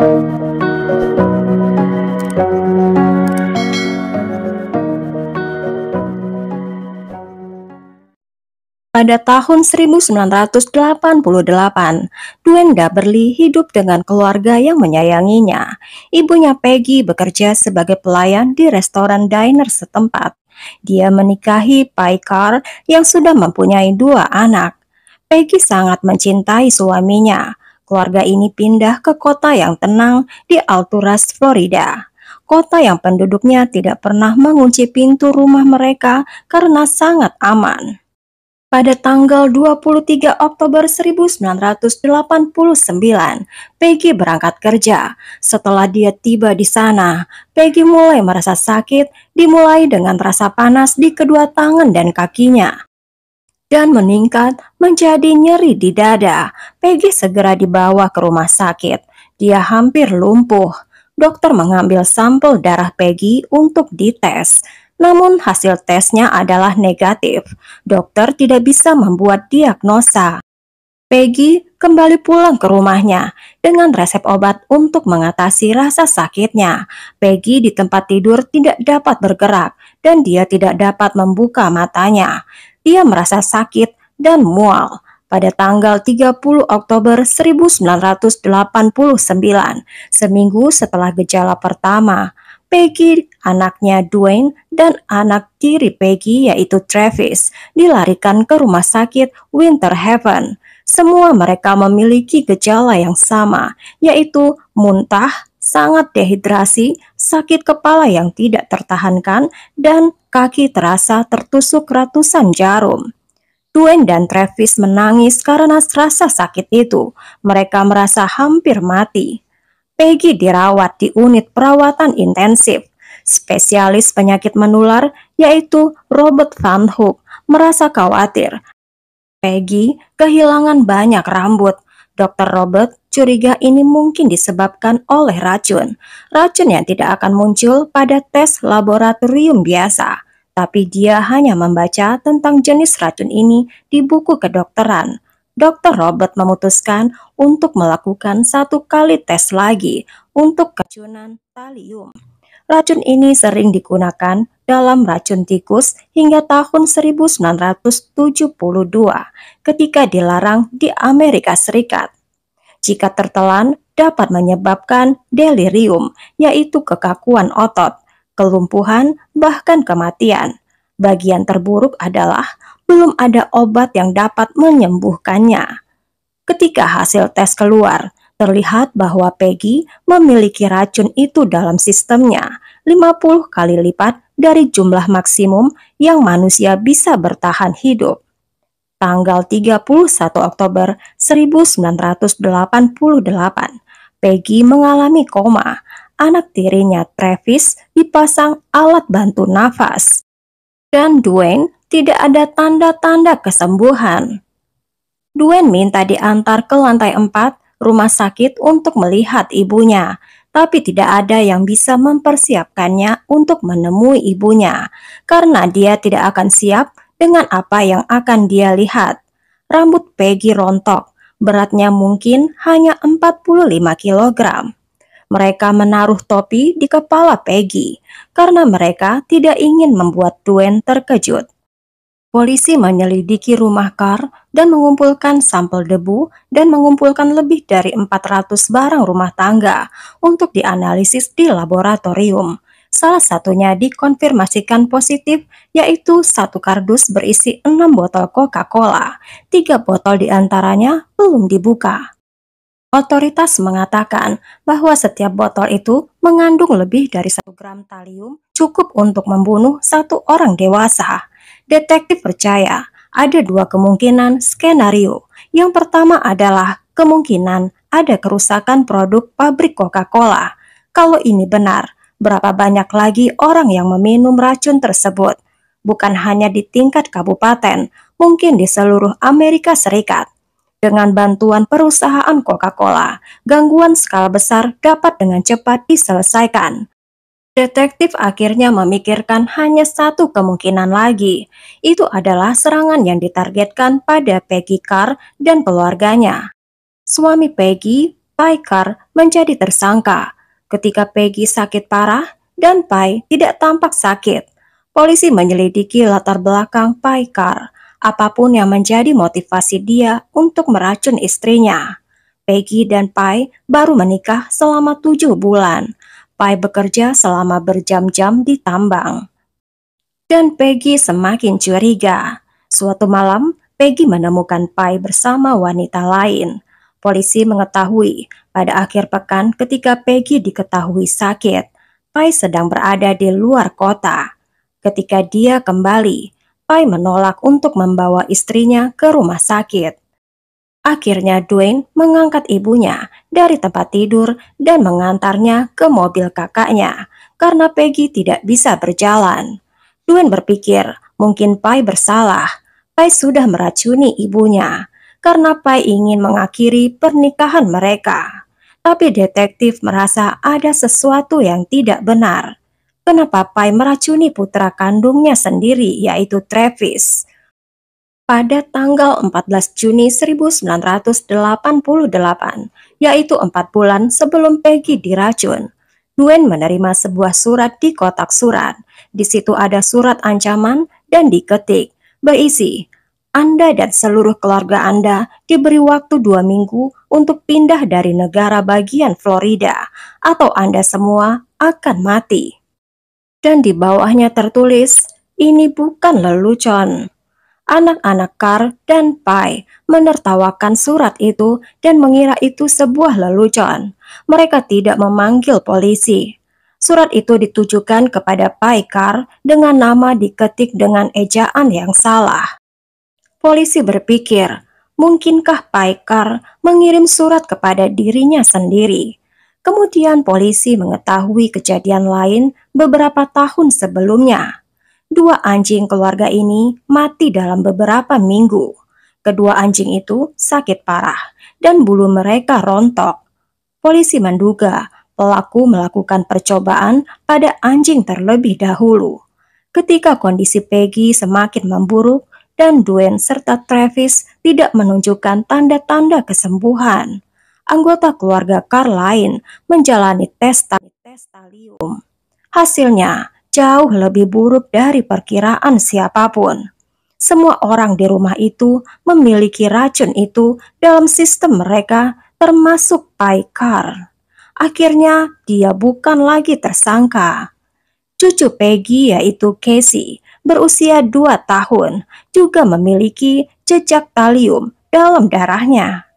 Pada tahun 1988, Dwayne Daberly hidup dengan keluarga yang menyayanginya. Ibunya Peggy bekerja sebagai pelayan di restoran diner setempat. Dia menikahi Pai Carr yang sudah mempunyai 2 anak. Peggy sangat mencintai suaminya. Keluarga ini pindah ke kota yang tenang di Alturas, Florida. Kota yang penduduknya tidak pernah mengunci pintu rumah mereka karena sangat aman. Pada tanggal 23 Oktober 1989, Peggy berangkat kerja. Setelah dia tiba di sana, Peggy mulai merasa sakit, dimulai dengan rasa panas di kedua tangan dan kakinya, dan meningkat menjadi nyeri di dada. Peggy segera dibawa ke rumah sakit. Dia hampir lumpuh. Dokter mengambil sampel darah Peggy untuk dites. Namun hasil tesnya adalah negatif. Dokter tidak bisa membuat diagnosa. Peggy kembali pulang ke rumahnya dengan resep obat untuk mengatasi rasa sakitnya. Peggy di tempat tidur tidak dapat bergerak dan dia tidak dapat membuka matanya. Dia merasa sakit dan mual. Pada tanggal 30 Oktober 1989, seminggu setelah gejala pertama, Peggy, anaknya Dwayne, dan anak tiri Peggy yaitu Travis dilarikan ke rumah sakit Winter Haven. Semua mereka memiliki gejala yang sama, yaitu muntah, sangat dehidrasi, sakit kepala yang tidak tertahankan, dan kaki terasa tertusuk ratusan jarum. Dwayne dan Travis menangis karena rasa sakit itu. Mereka merasa hampir mati. Peggy dirawat di unit perawatan intensif. Spesialis penyakit menular, yaitu Robert Van Hook, merasa khawatir. Peggy kehilangan banyak rambut. Dr. Robert curiga ini mungkin disebabkan oleh racun. Racun yang tidak akan muncul pada tes laboratorium biasa. Tapi dia hanya membaca tentang jenis racun ini di buku kedokteran. Dr. Robert memutuskan untuk melakukan 1 kali tes lagi untuk keracunan talium. Racun ini sering digunakan dalam racun tikus hingga tahun 1972 ketika dilarang di Amerika Serikat. Jika tertelan dapat menyebabkan delirium, yaitu kekakuan otot, kelumpuhan, bahkan kematian. Bagian terburuk adalah belum ada obat yang dapat menyembuhkannya. Ketika hasil tes keluar, terlihat bahwa Peggy memiliki racun itu dalam sistemnya 50 kali lipat dari jumlah maksimum yang manusia bisa bertahan hidup. Tanggal 31 Oktober 1988, Peggy mengalami koma. Anak tirinya Travis dipasang alat bantu nafas. Dan Dwayne tidak ada tanda-tanda kesembuhan. Dwayne minta diantar ke lantai 4 rumah sakit untuk melihat ibunya, tapi tidak ada yang bisa mempersiapkannya untuk menemui ibunya, karena dia tidak akan siap dengan apa yang akan dia lihat. Rambut Peggy rontok, beratnya mungkin hanya 45 kg. Mereka menaruh topi di kepala Peggy, karena mereka tidak ingin membuat Dwayne terkejut. Polisi menyelidiki rumah Carr dan mengumpulkan sampel debu dan mengumpulkan lebih dari 400 barang rumah tangga untuk dianalisis di laboratorium. Salah satunya dikonfirmasikan positif, yaitu 1 kardus berisi 6 botol Coca-Cola. 3 botol diantaranya belum dibuka. Otoritas mengatakan bahwa setiap botol itu mengandung lebih dari 1 gram talium, cukup untuk membunuh 1 orang dewasa. Detektif percaya ada 2 kemungkinan skenario. Yang pertama adalah kemungkinan ada kerusakan produk pabrik Coca-Cola. Kalau ini benar, berapa banyak lagi orang yang meminum racun tersebut? Bukan hanya di tingkat kabupaten, mungkin di seluruh Amerika Serikat. Dengan bantuan perusahaan Coca-Cola, gangguan skala besar dapat dengan cepat diselesaikan. Detektif akhirnya memikirkan hanya 1 kemungkinan lagi. Itu adalah serangan yang ditargetkan pada Peggy Carr dan keluarganya. Suami Peggy, Pai Carr menjadi tersangka. Ketika Peggy sakit parah dan Pai tidak tampak sakit, polisi menyelidiki latar belakang Pai Carr, apapun yang menjadi motivasi dia untuk meracun istrinya. Peggy dan Pai baru menikah selama 7 bulan. Pai bekerja selama berjam-jam di tambang. Dan Peggy semakin curiga. Suatu malam, Peggy menemukan Pai bersama wanita lain. Polisi mengetahui pada akhir pekan ketika Peggy diketahui sakit, Pai sedang berada di luar kota. Ketika dia kembali, Pai menolak untuk membawa istrinya ke rumah sakit. Akhirnya Dwayne mengangkat ibunya dari tempat tidur dan mengantarnya ke mobil kakaknya karena Peggy tidak bisa berjalan. Dwayne berpikir mungkin Pai bersalah. Pai sudah meracuni ibunya karena Pai ingin mengakhiri pernikahan mereka. Tapi detektif merasa ada sesuatu yang tidak benar. Kenapa Pai meracuni putra kandungnya sendiri, yaitu Travis? Pada tanggal 14 Juni 1988, yaitu 4 bulan sebelum Peggy diracun, Dwayne menerima sebuah surat di kotak surat. Di situ ada surat ancaman dan diketik, berisi, Anda dan seluruh keluarga Anda diberi waktu 2 minggu untuk pindah dari negara bagian Florida, atau Anda semua akan mati. Dan di bawahnya tertulis, ini bukan lelucon. Anak-anak Carr dan Pai menertawakan surat itu dan mengira itu sebuah lelucon. Mereka tidak memanggil polisi. Surat itu ditujukan kepada Pai Carr dengan nama diketik dengan ejaan yang salah. Polisi berpikir, mungkinkah Pai Carr mengirim surat kepada dirinya sendiri? Kemudian polisi mengetahui kejadian lain beberapa tahun sebelumnya. 2 anjing keluarga ini mati dalam beberapa minggu. Kedua anjing itu sakit parah dan bulu mereka rontok. Polisi menduga pelaku melakukan percobaan pada anjing terlebih dahulu. Ketika kondisi Peggy semakin memburuk dan Dwayne serta Travis tidak menunjukkan tanda-tanda kesembuhan, anggota keluarga Carr lain menjalani tes talium. Hasilnya jauh lebih buruk dari perkiraan siapapun. Semua orang di rumah itu memiliki racun itu dalam sistem mereka, termasuk Pai Carr. Akhirnya dia bukan lagi tersangka. Cucu Peggy, yaitu Casey, berusia 2 tahun, juga memiliki jejak talium dalam darahnya.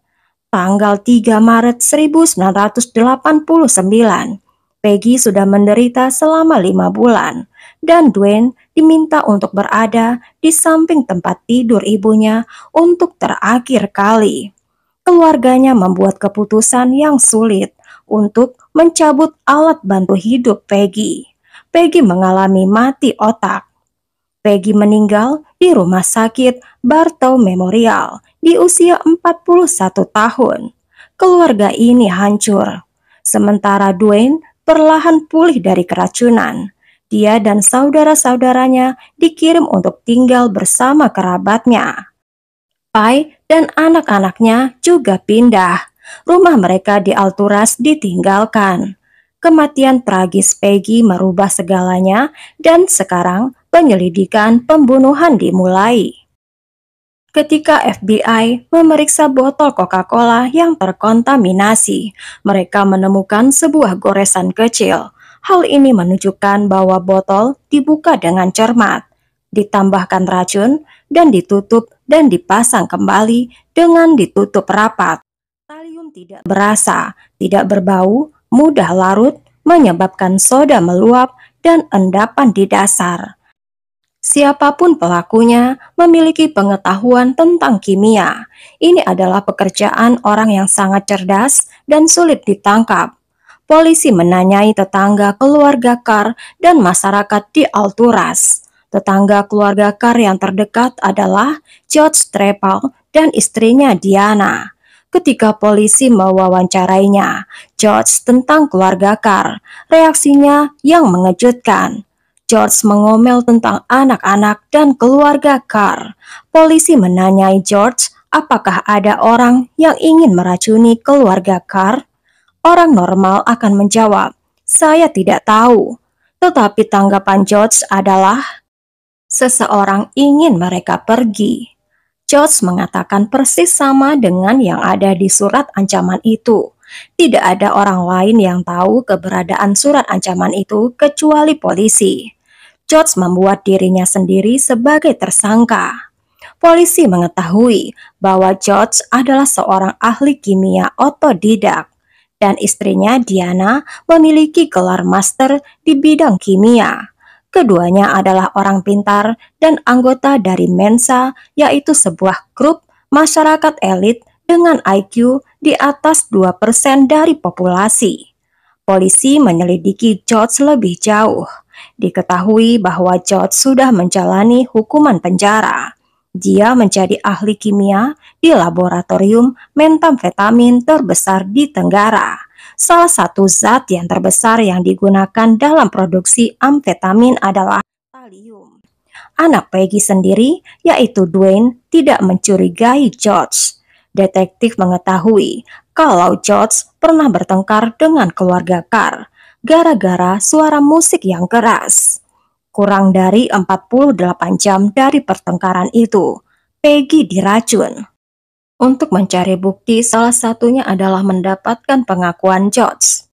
Tanggal 3 Maret 1989, Peggy sudah menderita selama 5 bulan, dan Dwayne diminta untuk berada di samping tempat tidur ibunya untuk terakhir kali. Keluarganya membuat keputusan yang sulit untuk mencabut alat bantu hidup Peggy. Peggy mengalami mati otak. Peggy meninggal di rumah sakit Bartow Memorial di usia 41 tahun. Keluarga ini hancur. Sementara Dwayne perlahan pulih dari keracunan. Dia dan saudara-saudaranya dikirim untuk tinggal bersama kerabatnya. Pai dan anak-anaknya juga pindah. Rumah mereka di Alturas ditinggalkan. Kematian tragis Peggy merubah segalanya dan sekarang penyelidikan pembunuhan dimulai. Ketika FBI memeriksa botol Coca-Cola yang terkontaminasi, mereka menemukan sebuah goresan kecil. Hal ini menunjukkan bahwa botol dibuka dengan cermat, ditambahkan racun, dan ditutup dan dipasang kembali dengan ditutup rapat. Talium tidak berasa, tidak berbau, mudah larut, menyebabkan soda meluap dan endapan di dasar. Siapapun pelakunya memiliki pengetahuan tentang kimia. Ini adalah pekerjaan orang yang sangat cerdas dan sulit ditangkap. Polisi menanyai tetangga keluarga Carr dan masyarakat di Alturas. Tetangga keluarga Carr yang terdekat adalah George Trepal dan istrinya Diana. Ketika polisi mewawancarainya, George tentang keluarga Carr, reaksinya yang mengejutkan. George mengomel tentang anak-anak dan keluarga Carr. Polisi menanyai George apakah ada orang yang ingin meracuni keluarga Carr? Orang normal akan menjawab, "Saya tidak tahu." Tetapi tanggapan George adalah, "Seseorang ingin mereka pergi." George mengatakan persis sama dengan yang ada di surat ancaman itu. Tidak ada orang lain yang tahu keberadaan surat ancaman itu kecuali polisi. George membuat dirinya sendiri sebagai tersangka. Polisi mengetahui bahwa George adalah seorang ahli kimia otodidak dan istrinya Diana memiliki gelar master di bidang kimia. Keduanya adalah orang pintar dan anggota dari Mensa, yaitu sebuah grup masyarakat elit dengan IQ di atas 2% dari populasi. Polisi menyelidiki George lebih jauh. Diketahui bahwa George sudah menjalani hukuman penjara. Dia menjadi ahli kimia di laboratorium metamfetamin terbesar di Tenggara. Salah satu zat yang terbesar yang digunakan dalam produksi amfetamin adalah talium. Anak Peggy sendiri, yaitu Dwayne, tidak mencurigai George. Detektif mengetahui kalau George pernah bertengkar dengan keluarga Carr gara-gara suara musik yang keras. Kurang dari 48 jam dari pertengkaran itu, Peggy diracun. Untuk mencari bukti, salah satunya adalah mendapatkan pengakuan George.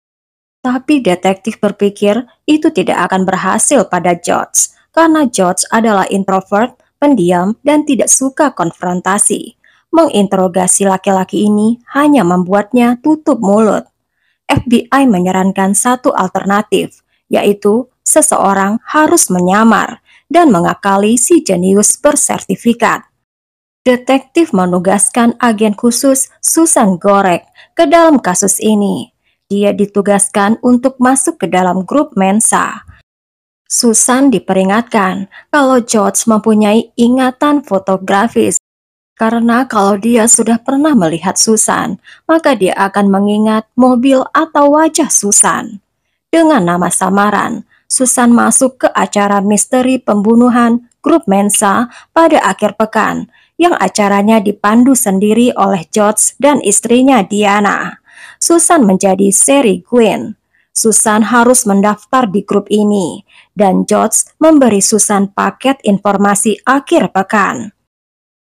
Tapi detektif berpikir itu tidak akan berhasil pada George, karena George adalah introvert, pendiam, dan tidak suka konfrontasi. Menginterogasi laki-laki ini hanya membuatnya tutup mulut. FBI menyarankan satu alternatif, yaitu seseorang harus menyamar dan mengakali si jenius bersertifikat. Detektif menugaskan agen khusus Susan Gorek ke dalam kasus ini. Dia ditugaskan untuk masuk ke dalam grup Mensa. Susan diperingatkan kalau George mempunyai ingatan fotografis, karena kalau dia sudah pernah melihat Susan, maka dia akan mengingat mobil atau wajah Susan. Dengan nama samaran, Susan masuk ke acara misteri pembunuhan grup Mensa pada akhir pekan, yang acaranya dipandu sendiri oleh George dan istrinya Diana. Susan menjadi Sherry Queen. Susan harus mendaftar di grup ini, dan George memberi Susan paket informasi akhir pekan.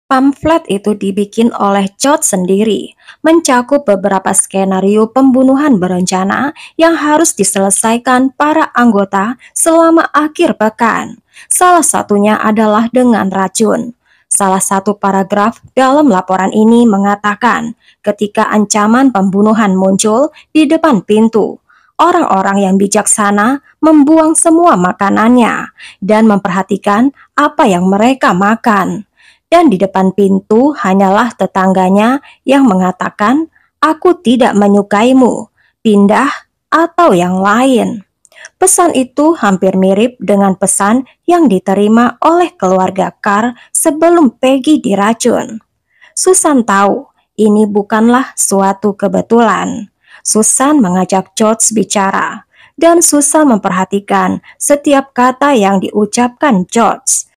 Pamflet itu dibikin oleh George sendiri, mencakup beberapa skenario pembunuhan berencana yang harus diselesaikan para anggota selama akhir pekan. Salah satunya adalah dengan racun. Salah satu paragraf dalam laporan ini mengatakan, ketika ancaman pembunuhan muncul di depan pintu, orang-orang yang bijaksana membuang semua makanannya dan memperhatikan apa yang mereka makan. Dan di depan pintu hanyalah tetangganya yang mengatakan, "Aku tidak menyukaimu, pindah," atau yang lain. Pesan itu hampir mirip dengan pesan yang diterima oleh keluarga Carr sebelum Peggy diracun. Susan tahu ini bukanlah suatu kebetulan. Susan mengajak George bicara, dan Susan memperhatikan setiap kata yang diucapkan George.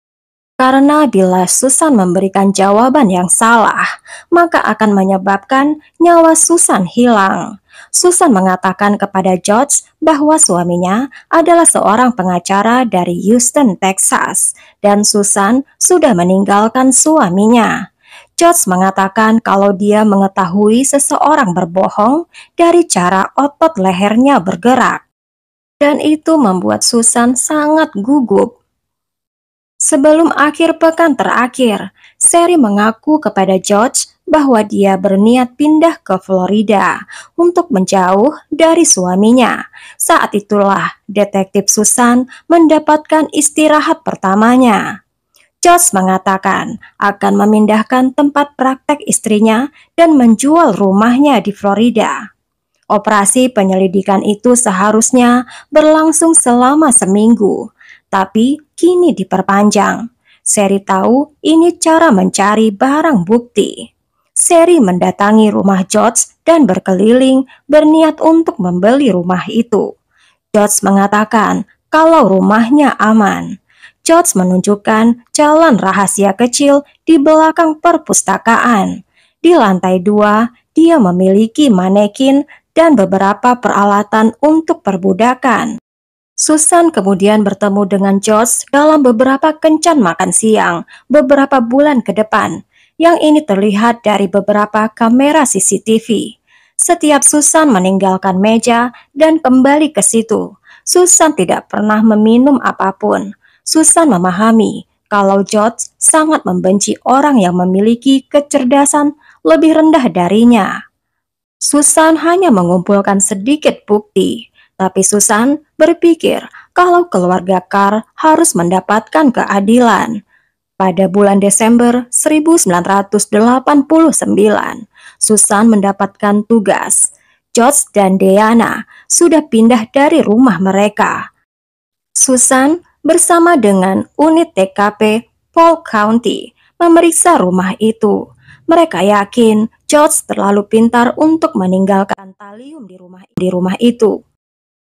Karena bila Susan memberikan jawaban yang salah, maka akan menyebabkan nyawa Susan hilang. Susan mengatakan kepada George bahwa suaminya adalah seorang pengacara dari Houston, Texas, dan Susan sudah meninggalkan suaminya. George mengatakan kalau dia mengetahui seseorang berbohong dari cara otot lehernya bergerak, dan itu membuat Susan sangat gugup. Sebelum akhir pekan terakhir, Sherry mengaku kepada George bahwa dia berniat pindah ke Florida untuk menjauh dari suaminya. Saat itulah detektif Susan mendapatkan istirahat pertamanya. George mengatakan akan memindahkan tempat praktek istrinya dan menjual rumahnya di Florida. Operasi penyelidikan itu seharusnya berlangsung selama seminggu, tapi kini diperpanjang. Sherry tahu ini cara mencari barang bukti. Sherry mendatangi rumah George dan berkeliling berniat untuk membeli rumah itu. George mengatakan kalau rumahnya aman. George menunjukkan jalan rahasia kecil di belakang perpustakaan. Di lantai 2, dia memiliki manekin dan beberapa peralatan untuk perbudakan. Susan kemudian bertemu dengan George dalam beberapa kencan makan siang beberapa bulan ke depan. Yang ini terlihat dari beberapa kamera CCTV. Setiap Susan meninggalkan meja dan kembali ke situ, Susan tidak pernah meminum apapun. Susan memahami kalau George sangat membenci orang yang memiliki kecerdasan lebih rendah darinya. Susan hanya mengumpulkan sedikit bukti, tapi Susan berpikir kalau keluarga Carr harus mendapatkan keadilan. Pada bulan Desember 1989, Susan mendapatkan tugas. George dan Diana sudah pindah dari rumah mereka. Susan bersama dengan unit TKP Polk County memeriksa rumah itu. Mereka yakin George terlalu pintar untuk meninggalkan talium di rumah itu.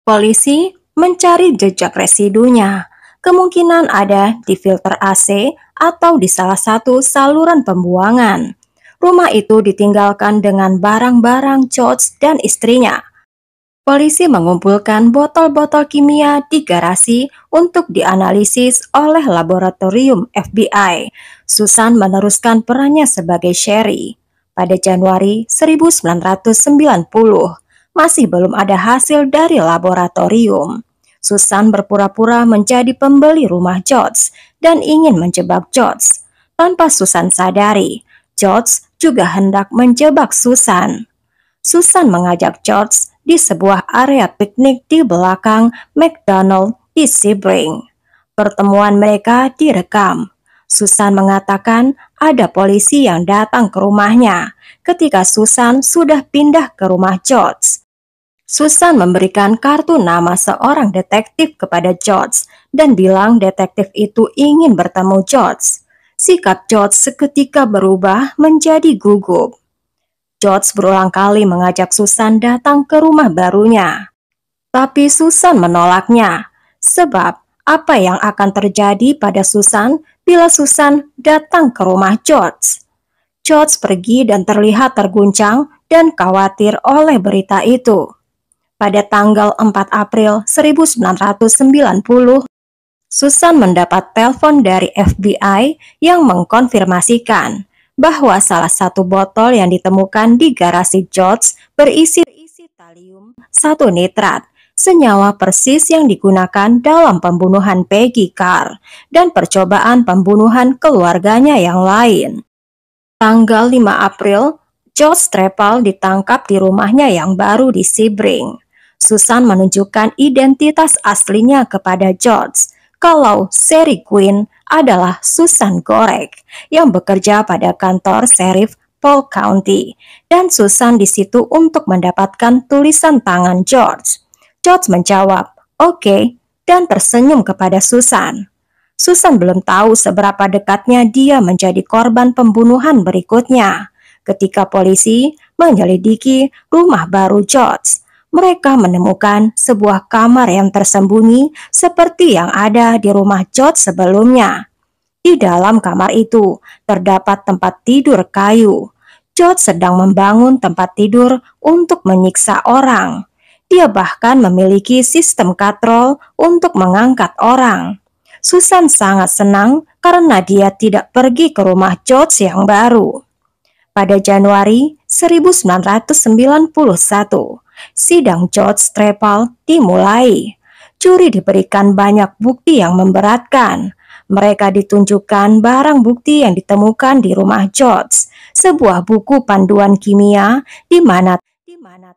Polisi mencari jejak residunya. Kemungkinan ada di filter AC atau di salah satu saluran pembuangan. Rumah itu ditinggalkan dengan barang-barang George dan istrinya. Polisi mengumpulkan botol-botol kimia di garasi untuk dianalisis oleh laboratorium FBI. Susan meneruskan perannya sebagai Sherry. Pada Januari 1990, masih belum ada hasil dari laboratorium. Susan berpura-pura menjadi pembeli rumah George dan ingin menjebak George. Tanpa Susan sadari, George juga hendak menjebak Susan. Susan mengajak George di sebuah area piknik di belakang McDonald di Sebring. Pertemuan mereka direkam. Susan mengatakan ada polisi yang datang ke rumahnya ketika Susan sudah pindah ke rumah George. Susan memberikan kartu nama seorang detektif kepada George dan bilang detektif itu ingin bertemu George. Sikap George seketika berubah menjadi gugup. George berulang kali mengajak Susan datang ke rumah barunya. Tapi Susan menolaknya, sebab apa yang akan terjadi pada Susan bila Susan datang ke rumah George? George pergi dan terlihat terguncang dan khawatir oleh berita itu. Pada tanggal 4 April 1990, Susan mendapat telepon dari FBI yang mengkonfirmasikan bahwa salah satu botol yang ditemukan di garasi George berisi talium 1 nitrat, senyawa persis yang digunakan dalam pembunuhan Peggy Carr dan percobaan pembunuhan keluarganya yang lain. Tanggal 5 April, George Trepal ditangkap di rumahnya yang baru di Sebring. Susan menunjukkan identitas aslinya kepada George kalau Sherry Quinn adalah Susan Gorek yang bekerja pada kantor Sheriff Polk County, dan Susan di situ untuk mendapatkan tulisan tangan George. George menjawab, "Oke," dan tersenyum kepada Susan. Susan belum tahu seberapa dekatnya dia menjadi korban pembunuhan berikutnya. Ketika polisi menyelidiki rumah baru George, mereka menemukan sebuah kamar yang tersembunyi seperti yang ada di rumah George sebelumnya. Di dalam kamar itu terdapat tempat tidur kayu. George sedang membangun tempat tidur untuk menyiksa orang. Dia bahkan memiliki sistem katrol untuk mengangkat orang. Susan sangat senang karena dia tidak pergi ke rumah George yang baru. Pada Januari 1991, sidang George Trepal dimulai. Juri diberikan banyak bukti yang memberatkan. Mereka ditunjukkan barang bukti yang ditemukan di rumah George, sebuah buku panduan kimia di mana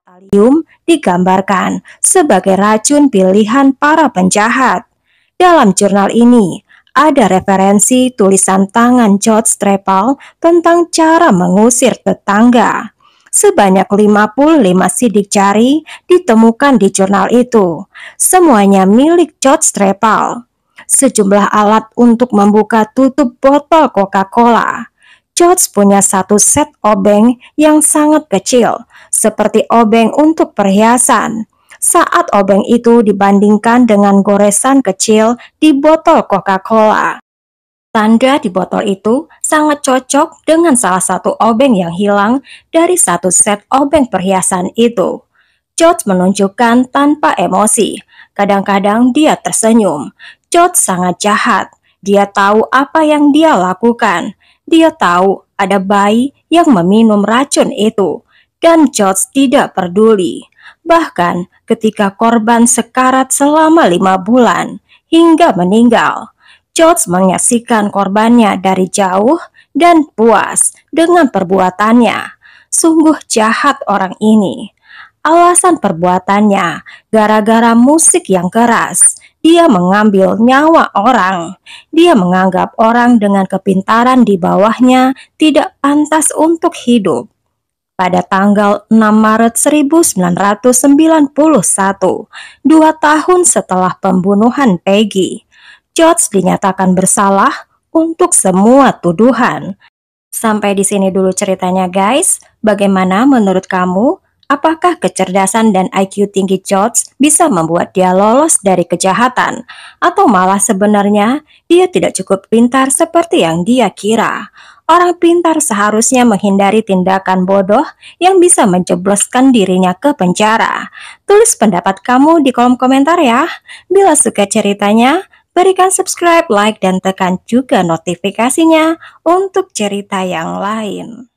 talium digambarkan sebagai racun pilihan para penjahat. Dalam jurnal ini, ada referensi tulisan tangan George Trepal tentang cara mengusir tetangga. Sebanyak 55 sidik jari ditemukan di jurnal itu. Semuanya milik George Trepal. Sejumlah alat untuk membuka tutup botol Coca-Cola. George punya satu set obeng yang sangat kecil, seperti obeng untuk perhiasan. Saat obeng itu dibandingkan dengan goresan kecil di botol Coca-Cola. Tanda di botol itu sangat cocok dengan salah satu obeng yang hilang dari satu set obeng perhiasan itu. George menunjukkan tanpa emosi. Kadang-kadang dia tersenyum. George sangat jahat. Dia tahu apa yang dia lakukan. Dia tahu ada bayi yang meminum racun itu. Dan George tidak peduli. Bahkan ketika korban sekarat selama 5 bulan hingga meninggal, George menyaksikan korbannya dari jauh dan puas dengan perbuatannya. Sungguh jahat orang ini. Alasan perbuatannya gara-gara musik yang keras. Dia mengambil nyawa orang. Dia menganggap orang dengan kepintaran di bawahnya tidak pantas untuk hidup. Pada tanggal 6 Maret 1991, 2 tahun setelah pembunuhan Peggy, George dinyatakan bersalah untuk semua tuduhan. Sampai di sini dulu ceritanya guys. Bagaimana menurut kamu? Apakah kecerdasan dan IQ tinggi George bisa membuat dia lolos dari kejahatan? Atau malah sebenarnya dia tidak cukup pintar seperti yang dia kira? Orang pintar seharusnya menghindari tindakan bodoh yang bisa menjebloskan dirinya ke penjara. Tulis pendapat kamu di kolom komentar ya. Bila suka ceritanya, berikan subscribe, like, dan tekan juga notifikasinya untuk cerita yang lain.